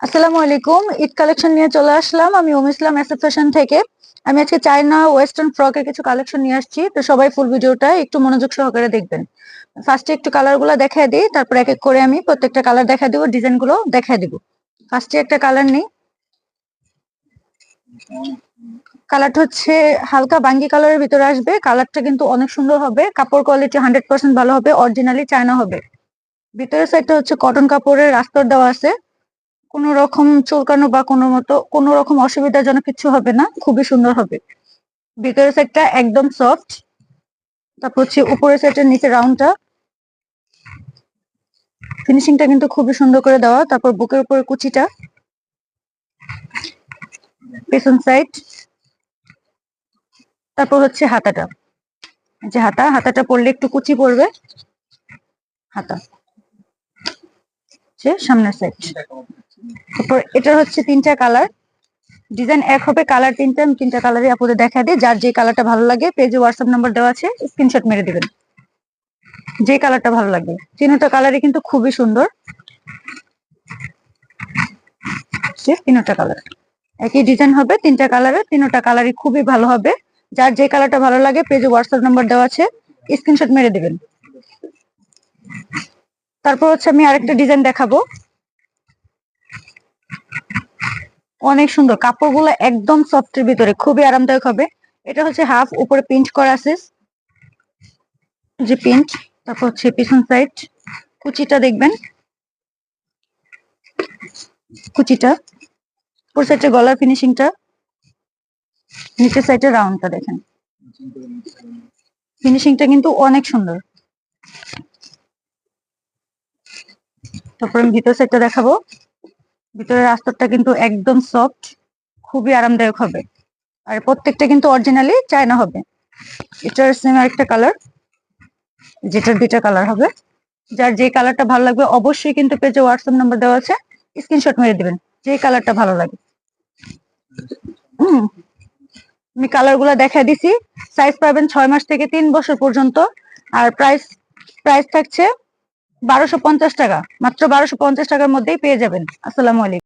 আসসালামু আলাইকুম। ঈদ কালেকশন নিয়ে চলে আসলাম আমি ইসলাম এসএফ ফ্যাশন থেকে। আমি আজকে চায়না ওয়েস্টার্ন ফ্রকের কিছু কালেকশন নিয়ে আসছি, তো সবাই ফুল ভিডিওটা একটু মনোযোগ সহকারে দেখবেন। ফার্স্টে একটু কালার গুলো দেখায় দিই, তারপর এক এক করে আমি প্রত্যেকটা কালার দেখা দিব, ডিজাইন গুলো দেখায় দিব। ফার্স্টে একটা কালার নেই, কালারটা হচ্ছে হালকা বাঙ্গি কালারের ভিতরে আসবে। কালারটা কিন্তু অনেক সুন্দর হবে, কাপড় কোয়ালিটি 100% ভালো হবে, অরিজিনালি চায়না হবে। ভিতরের সাইডটা হচ্ছে কটন কাপড়ের আস্তর দেওয়া আছে, কোনো রকম চুলকানো বা কোনো রকম অসুবিধাজনক কিছু হবে না, খুবই সুন্দর হবে। ভিতরের সাইডটা একদম সফট, তারপর হচ্ছে উপরের সাইডের নিচে রাউন্ডটা, ফিনিশিংটা কিন্তু খুবই সুন্দর করে দেওয়া। তারপর বুকের উপরে কুচিটা, পেছন সাইড, তারপর হচ্ছে হাতাটা, যে হাতাটা পরলে একটু কুচি পড়বে, হাতা সামনের সাইড। তারপর এটা হচ্ছে তিনটা কালার, ডিজাইন এক হবে, কালার তিনটা। আমি তিনটা কালারই আপনাদের দেখা দিই, যার যে কালারটা ভালো লাগে পেজে হোয়াটসঅ্যাপ নাম্বার দেওয়া আছে, স্ক্রিনশট মেরে দিবেন যে কালারটা ভালো লাগে। তিনটা কালারই কিন্তু খুবই সুন্দর, তিনটা কালার একই ডিজাইন হবে, তিনটা কালারের তিনটা কালারই খুবই ভালো হবে। যার যে কালারটা ভালো লাগে পেজে হোয়াটসঅ্যাপ নাম্বার দেওয়া আছে, স্ক্রিনশট মেরে দিবেন। তারপর হচ্ছে আমি আরেকটা ডিজাইন দেখাবো, অনেক সুন্দর, কাপড়গুলো একদম সফটের ভিতরে, খুবই আরামদায়ক হবে। এটা হচ্ছে হাফ, উপরে প্রিন্ট করা আছে, যে প্রিন্ট। তারপর হচ্ছে পিছন সাইড, কুচিটা দেখবেন, কুচিটা উপর সাইডে গলার ফিনিশিংটা, নিচের সাইডে রাউন্ডটা দেখেন, ফিনিশিংটা কিন্তু অনেক সুন্দর। তারপর আমি ভিতর সাইডটা দেখাবো, ভিতরের আস্তরটা কিন্তু একদম সফট, খুবই আরামদায়ক হবে। আর প্রত্যেকটা কিন্তু অরিজিনালি চায়না হবে। এটার সেম আরেকটা কালার, যেটার দুইটা কালার হবে। যার যে কালারটা ভালো লাগবে অবশ্যই কিন্তু পেজে হোয়াটসঅ্যাপ নাম্বার দেওয়া আছে, স্ক্রিনশট মেরে দিবেন যে কালারটা ভালো লাগে। আমি কালার গুলা দেখা দিছি। সাইজ পাবেন 6 মাস থেকে 3 বছর পর্যন্ত। আর প্রাইস প্রাইস থাকছে 1250 টাকা, মাত্র 1250 টাকার মধ্যেই পেয়ে যাবেন। আসসালামু আলাইকুম।